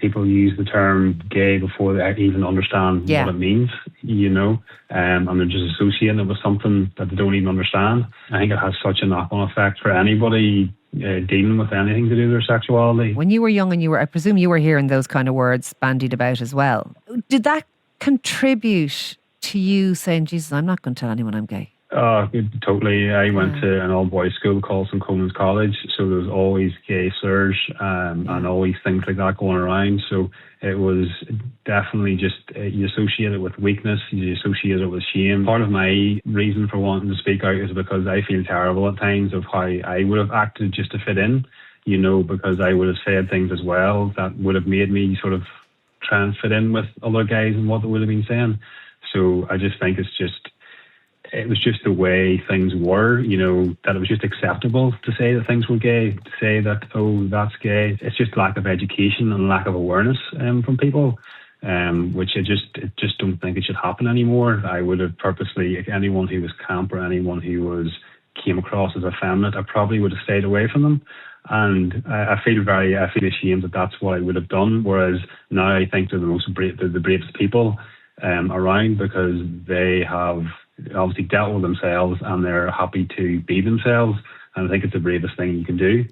people use the term gay before they even understand what it means, and they're just associating it with something that they don't even understand. I think it has such a knock-on effect for anybody dealing with anything to do with their sexuality. When you were young and I presume you were hearing those kind of words bandied about as well. Did that contribute to you saying, Jesus, I'm not going to tell anyone I'm gay? Oh, totally. I went to an all-boys school called St. Coleman's College, so there was always gay slurs and always things like that going around. So it was definitely just, you associate it with weakness, you associate it with shame. Part of my reason for wanting to speak out is because I feel terrible at times of how I would have acted just to fit in, because I would have said things as well that would have made me sort of try and fit in with other guys and what they would have been saying. So I just think it was just the way things were, that it was just acceptable to say that things were gay, to say that, oh, that's gay. It's just lack of education and lack of awareness from people, which I just don't think it should happen anymore. I would have purposely, if anyone who was camp or anyone who came across as effeminate, I probably would have stayed away from them. And I feel ashamed that that's what I would have done. Whereas now I think they're the bravest people around, because they have obviously dealt with themselves and they're happy to be themselves. And I think it's the bravest thing you can do.